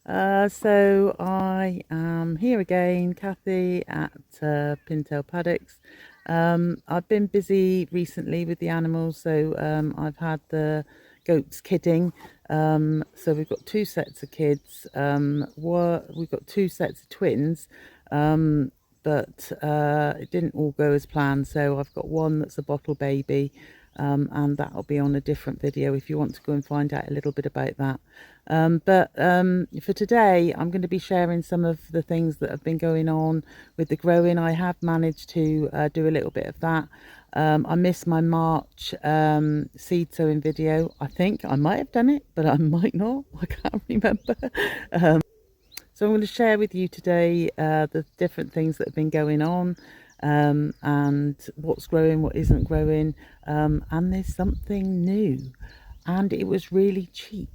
So I am here again, Kathy, at Pintail Paddocks. I've been busy recently with the animals, so I've had the goats kidding. So we've got two sets of kids. We've got two sets of twins, but it didn't all go as planned. So I've got one that's a bottle baby, and that'll be on a different video if you want to go and find out a little bit about that. But for today, I'm going to be sharing some of the things that have been going on with the growing. I have managed to do a little bit of that. I missed my March seed sowing video. I think I might have done it, but I might not. I can't remember. So I'm going to share with you today the different things that have been going on, and what's growing, what isn't growing, and there's something new, and it was really cheap.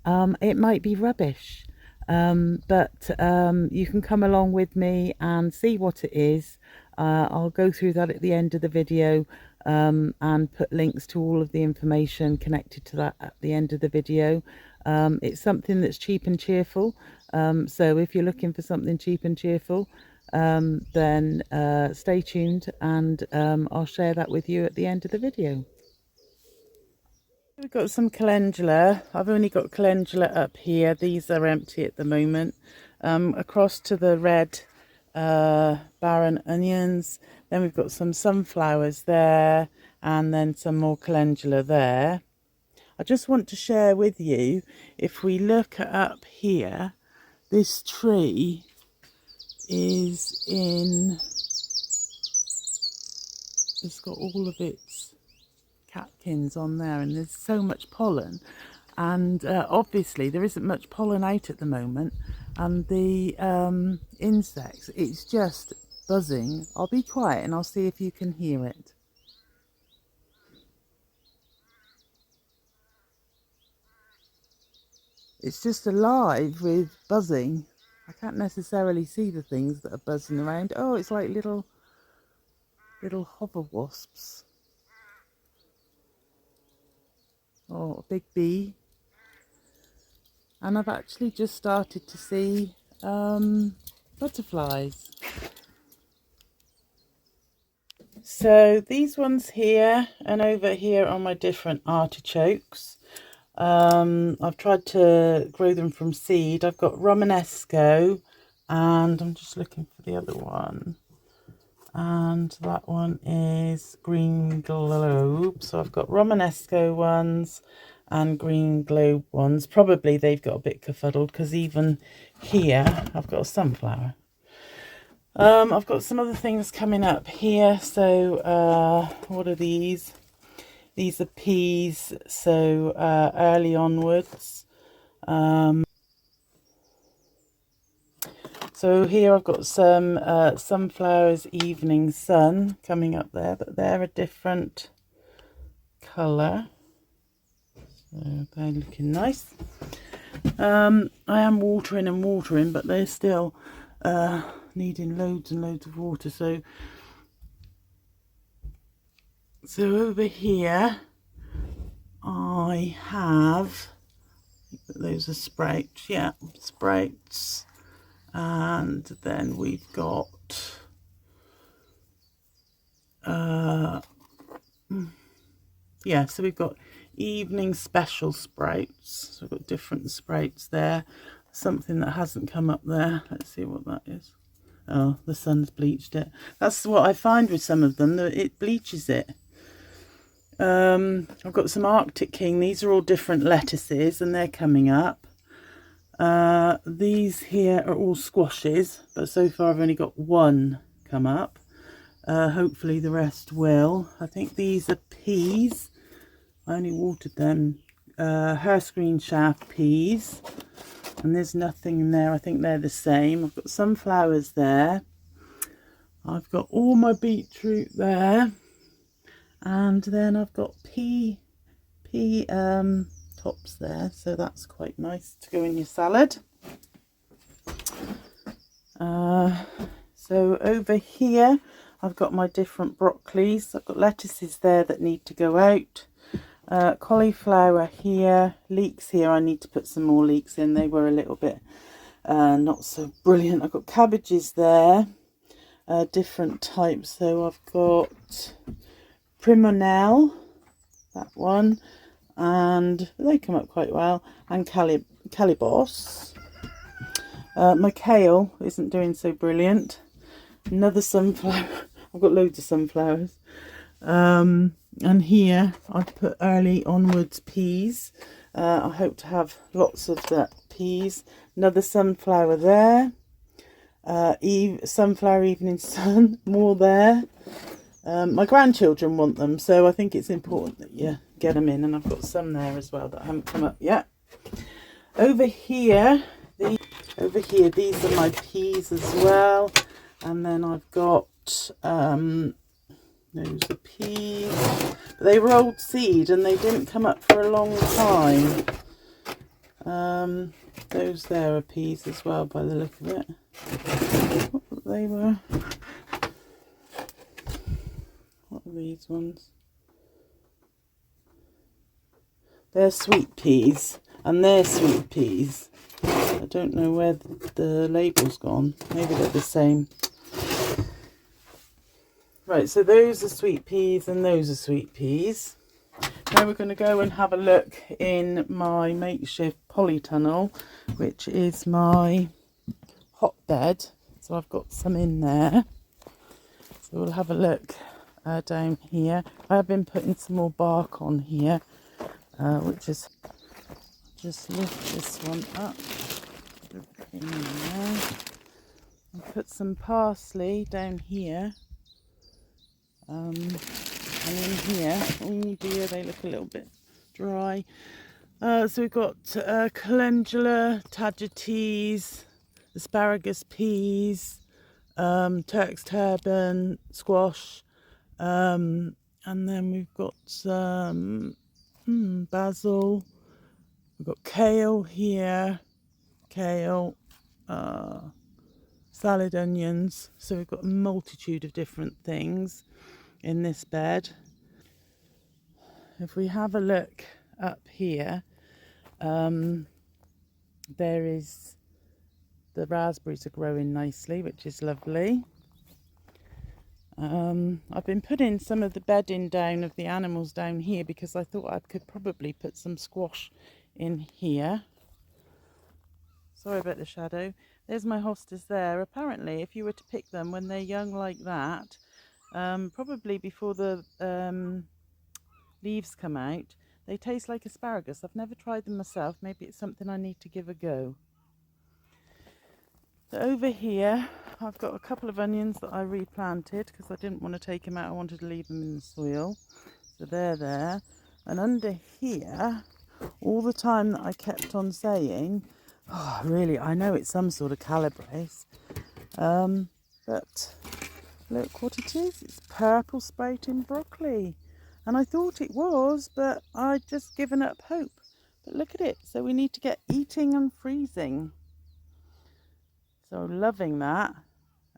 It might be rubbish, but you can come along with me and see what it is. I'll go through that at the end of the video, and put links to all of the information connected to that at the end of the video. It's something that's cheap and cheerful, so if you're looking for something cheap and cheerful, then stay tuned, and I'll share that with you at the end of the video. We've got some calendula. I've only got calendula up here. These are empty at the moment. Across to the red barren onions. Then we've got some sunflowers there, and then some more calendula there. I just want to share with you, if we look up here, this tree is in, it's got all of its catkins on there, and there's so much pollen, and obviously there isn't much pollen out at the moment, and the insects, it's just buzzing. I'll be quiet and I'll see if you can hear it. It's just alive with buzzing. I can't necessarily see the things that are buzzing around. Oh, it's like little hover wasps. Oh, a big bee. And I've actually just started to see butterflies. So these ones here and over here are my different artichokes. I've tried to grow them from seed. I've got Romanesco, and I'm just looking for the other one. And that one is Green Globe. So I've got Romanesco ones and Green Globe ones. Probably they've got a bit kerfuddled, because even here I've got a sunflower. I've got some other things coming up here. So what are these? These are peas, so early onwards. So here I've got some sunflowers Evening Sun coming up there, but they're a different colour. So they're looking nice. I am watering and watering, but they're still needing loads and loads of water. So over here I have, those are sprouts, yeah, sprouts. And then we've got yeah, so we've got evening special sprouts. So we've got different sprouts there. Something that hasn't come up there. Let's see what that is. Oh, the sun's bleached it. That's what I find with some of them, that it bleaches it. I've got some Arctic King. These are all different lettuces, and they're coming up. These here are all squashes, but so far I've only got one come up. Hopefully the rest will. I think these are peas. I only watered them. Hearst green shaft peas, and there's nothing in there. I think they're the same. I've got sunflowers there. I've got all my beetroot there, and then I've got pea tops there, so that's quite nice to go in your salad. So over here I've got my different broccolis. I've got lettuces there that need to go out. Cauliflower here, leeks here. I need to put some more leeks in. They were a little bit not so brilliant. I've got cabbages there, different types. So I've got Primonel, that one, and they come up quite well, and Calibos. My kale isn't doing so brilliant. Another sunflower. I've got loads of sunflowers. And here I've put early onwards peas. I hope to have lots of that peas. Another sunflower there. Sunflower evening sun, more there. My grandchildren want them, so I think it's important that you get them in, and I've got some there as well that haven't come up yet. Over here, these are my peas as well, and then I've got those are peas. But they were old seed and they didn't come up for a long time. Those there are peas as well by the look of it. What they were? What are these ones? They're sweet peas, and they're sweet peas. I don't know where the label's gone. Maybe they're the same. Right, so those are sweet peas and those are sweet peas. Now we're going to go and have a look in my makeshift polytunnel, which is my hotbed. So I've got some in there. So we'll have a look down here. I have been putting some more bark on here, which is, just lift this one up. In there. And put some parsley down here. And in here, oh dear, they look a little bit dry. So we've got calendula, tagetes, asparagus peas, Turk's turban, squash, and then we've got some basil. We've got kale here, salad onions. So we've got a multitude of different things in this bed. If we have a look up here, there is the raspberries are growing nicely, which is lovely. I've been putting some of the bedding down of the animals down here because I thought I could probably put some squash in here. Sorry about the shadow. There's my hostas there. Apparently, if you were to pick them when they're young like that, probably before the leaves come out, they taste like asparagus. I've never tried them myself. Maybe it's something I need to give a go. So over here, I've got a couple of onions that I replanted because I didn't want to take them out. I wanted to leave them in the soil. So they're there. And under here, all the time that I kept on saying, oh, really, I know it's some sort of calabrese. But look what it is. It's purple sprouting broccoli. And I thought it was, but I'd just given up hope. But look at it. So we need to get eating and freezing. So loving that.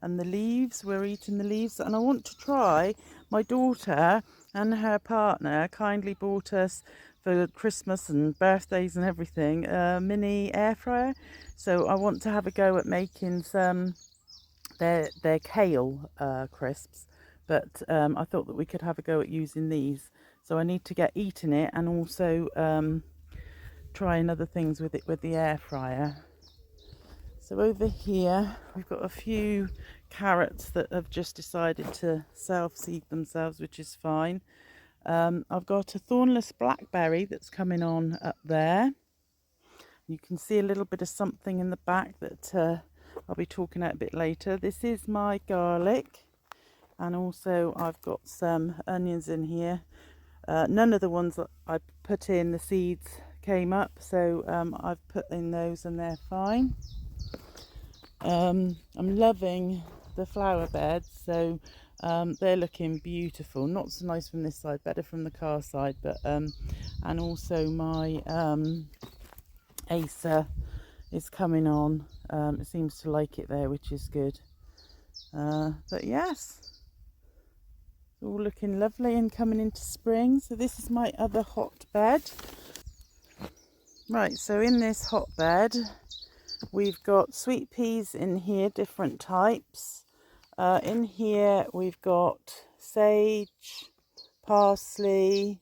And the leaves, we're eating the leaves. And I want to try, my daughter and her partner kindly bought us for Christmas and birthdays and everything, a mini air fryer. So I want to have a go at making some, their kale crisps. But I thought that we could have a go at using these. So I need to get eating it and also trying other things with it with the air fryer. So over here, we've got a few carrots that have just decided to self-seed themselves, which is fine. I've got a thornless blackberry that's coming on up there. You can see a little bit of something in the back that I'll be talking about a bit later. This is my garlic, and also I've got some onions in here. None of the ones that I put in, the seeds came up, so I've put in those and they're fine. I'm loving the flower beds, so they're looking beautiful. Not so nice from this side, better from the car side, but and also my Acer is coming on. It seems to like it there, which is good. But yes, all looking lovely and coming into spring. So this is my other hotbed. Right, so in this hotbed we've got sweet peas in here, different types. In here we've got sage, parsley,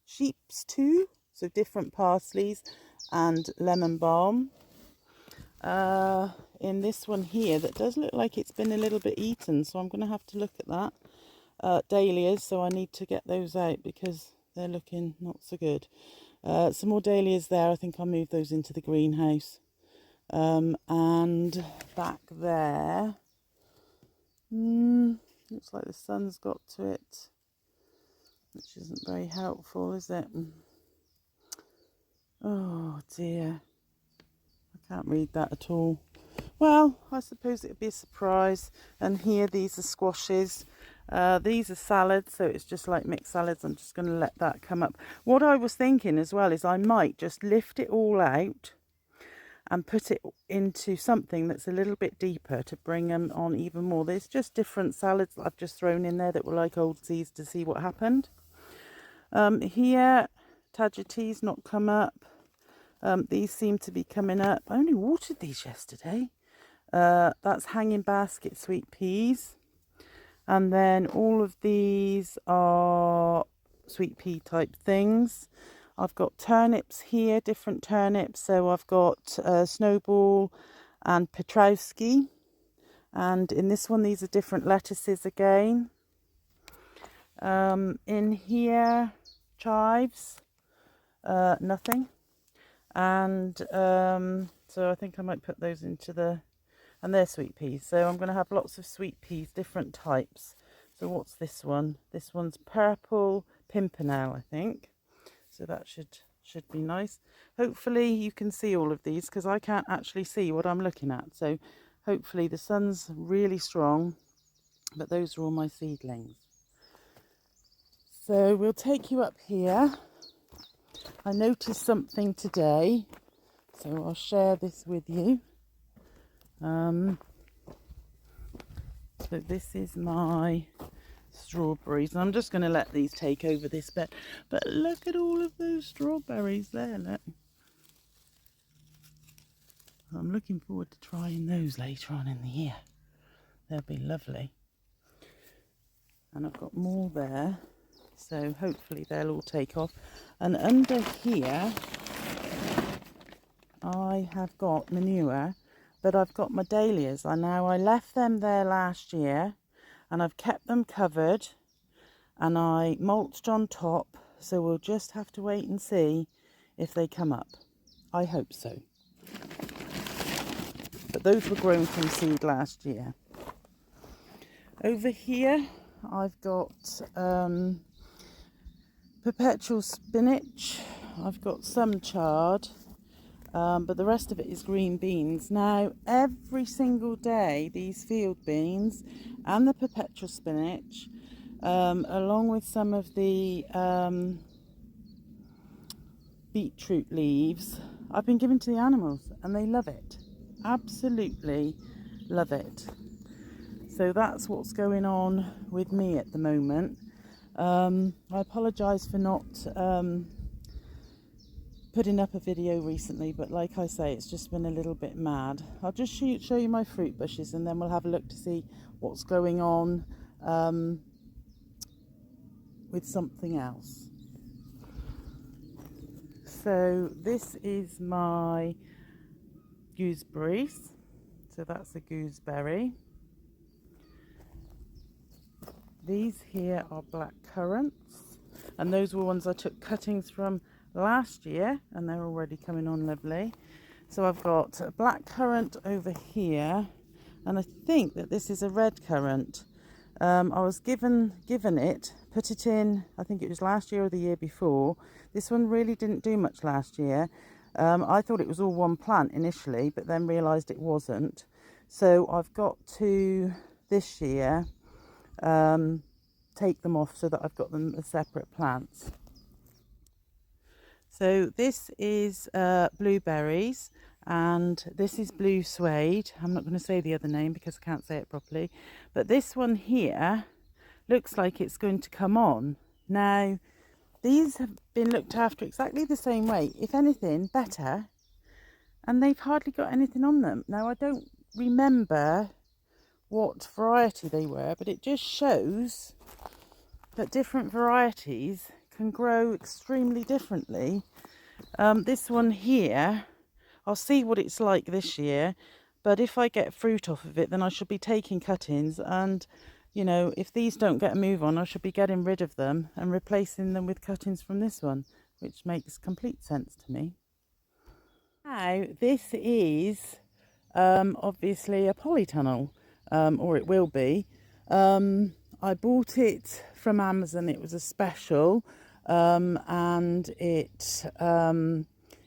sheep's too, so different parsleys, and lemon balm. In this one here that does look like it's been a little bit eaten, so I'm going to have to look at that. Dahlias, so I need to get those out because they're looking not so good. Some more dahlias there. I think I'll move those into the greenhouse. And back there, looks like the sun's got to it, which isn't very helpful, is it? Oh dear, I can't read that at all. Well, I suppose it would be a surprise. And here, these are squashes. These are salads, so it's just like mixed salads. I'm just going to let that come up. What I was thinking as well is I might just lift it all out and put it into something that's a little bit deeper to bring them on even more. There's just different salads that I've just thrown in there that were like old seeds to see what happened. Here, tagetes not come up. These seem to be coming up. I only watered these yesterday. That's hanging basket sweet peas. And then all of these are sweet pea type things. I've got turnips here, different turnips. So I've got Snowball and Petrowski. And in this one, these are different lettuces again. In here, chives, nothing. And so I think I might put those into the, and they're sweet peas. So I'm going to have lots of sweet peas, different types. So what's this one? This one's purple pimpernel, I think. So that should be nice. Hopefully you can see all of these because I can't actually see what I'm looking at. So hopefully the sun's really strong, but those are all my seedlings. So we'll take you up here. I noticed something today, so I'll share this with you. So this is my strawberries. I'm just going to let these take over this bed. But look at all of those strawberries there, look. I'm looking forward to trying those later on in the year. They'll be lovely. And I've got more there, so hopefully they'll all take off. And under here, I have got manure, but I've got my dahlias. I left them there last year, and I've kept them covered, and I mulched on top, so we'll just have to wait and see if they come up. I hope so. But those were grown from seed last year. Over here, I've got perpetual spinach. I've got some chard, but the rest of it is green beans. Now, every single day, these field beans and the perpetual spinach, along with some of the beetroot leaves, I've been giving to the animals, and they love it. Absolutely love it. So that's what's going on with me at the moment. I apologise for not putting up a video recently, but like I say, it's just been a little bit mad. I'll just show you my fruit bushes, and then we'll have a look to see what's going on with something else. So this is my gooseberries. So that's a gooseberry. These here are black currants, and those were ones I took cuttings from last year, and they're already coming on lovely. So I've got a black currant over here, and I think that this is a red currant. I was given it, put it in, I think it was last year or the year before. This one really didn't do much last year. I thought it was all one plant initially, but then realised it wasn't. So I've got to this year take them off so that I've got them as separate plants. So this is blueberries, and this is blue suede. I'm not going to say the other name because I can't say it properly, but this one here looks like it's going to come on. Now, these have been looked after exactly the same way, if anything better, and they've hardly got anything on them. Now, I don't remember what variety they were, but it just shows that different varieties can grow extremely differently. This one here, I'll see what it's like this year, but if I get fruit off of it, then I should be taking cuttings, and you know, if these don't get a move on, I should be getting rid of them and replacing them with cuttings from this one, which makes complete sense to me. Now, this is obviously a polytunnel, or it will be. I bought it from Amazon. It was a special, and it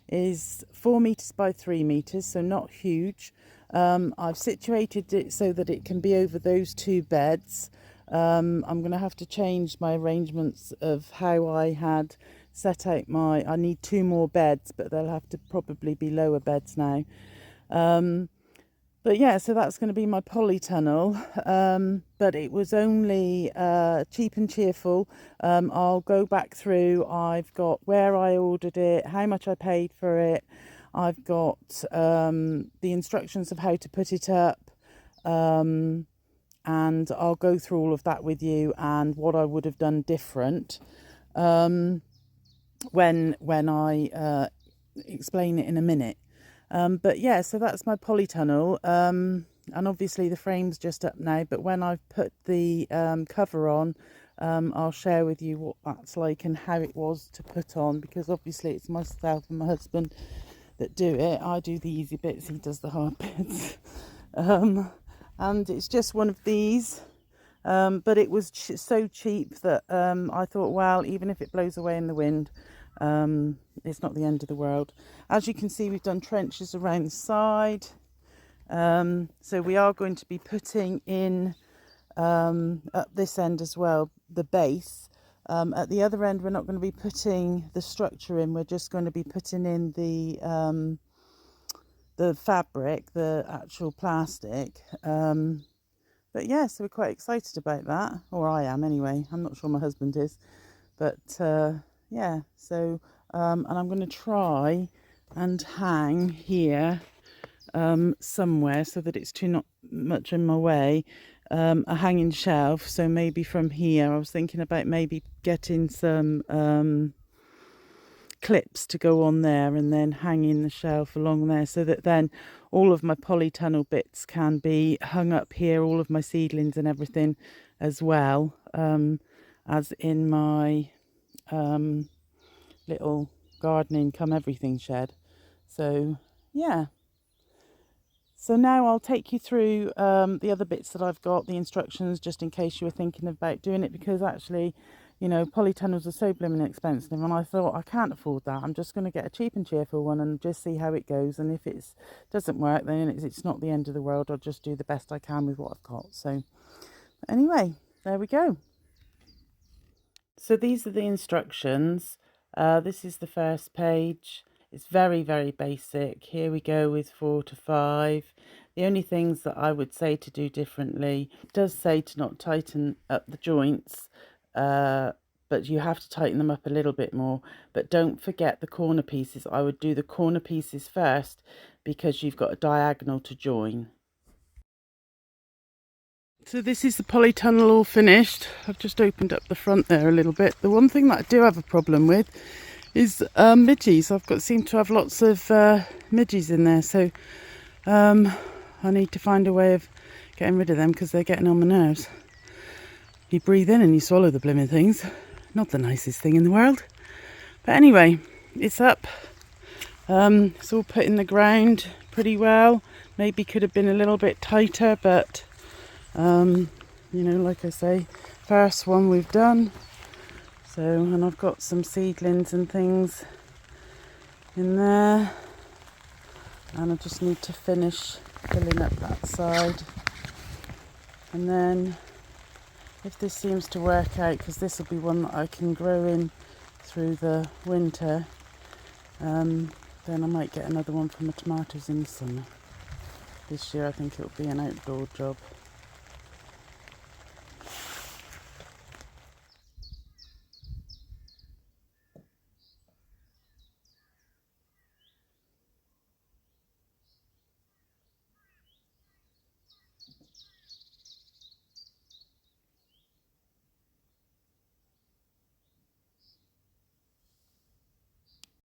is 4 meters by 3 meters, so not huge. I've situated it so that it can be over those 2 beds. I'm going to have to change my arrangements of how I had set out I need 2 more beds, but they'll have to probably be lower beds now. But yeah, so that's going to be my polytunnel, but it was only cheap and cheerful. I'll go back through. I've got where I ordered it, how much I paid for it. I've got the instructions of how to put it up, and I'll go through all of that with you and what I would have done different when I explain it in a minute. But yeah, so that's my polytunnel, and obviously the frame's just up now, but when I've put the cover on, I'll share with you what that's like and how it was to put on, because obviously it's myself and my husband that do it. I do the easy bits, he does the hard bits. And it's just one of these, but it was so cheap that I thought, well, even if it blows away in the wind, it's not the end of the world. As you can see, we've done trenches around the side, so we are going to be putting in at this end as well the base. At the other end, we're not going to be putting the structure in, we're just going to be putting in the fabric, the actual plastic. But yeah, so we're quite excited about that, or I am anyway. I'm not sure my husband is, but yeah, so and I'm going to try and hang here somewhere so that it's not much in my way, a hanging shelf. So maybe from here, I was thinking about maybe getting some clips to go on there and then hanging the shelf along there, so that then all of my polytunnel bits can be hung up here, all of my seedlings and everything as well, as in my little gardening come everything shed. So yeah, so now I'll take you through the other bits that I've got, the instructions, just in case you were thinking about doing it, because actually, you know, polytunnels are so blooming expensive, and I thought, I can't afford that. I'm just going to get a cheap and cheerful one and just see how it goes, and if it doesn't work, then it's not the end of the world. I'll just do the best I can with what I've got. So anyway, there we go. So these are the instructions. This is the first page. It's very, very basic. Here we go with 4 to 5. The only things that I would say to do differently, it does say to not tighten up the joints, but you have to tighten them up a little bit more. But don't forget the corner pieces. I would do the corner pieces first, because you've got a diagonal to join. So this is the polytunnel all finished. I've just opened up the front there a little bit. The one thing that I do have a problem with is midges. Seem to have lots of midges in there, so I need to find a way of getting rid of them, because they're getting on my nerves. You breathe in and you swallow the blooming things. Not the nicest thing in the world. But anyway, it's up. It's all put in the ground pretty well. Maybe could have been a little bit tighter, but you know, like I say, first one we've done. So, and I've got some seedlings and things in there, and I just need to finish filling up that side. And then, if this seems to work out, because this will be one that I can grow in through the winter, Then I might get another one for my tomatoes in the summer. This year I think it'll be an outdoor job.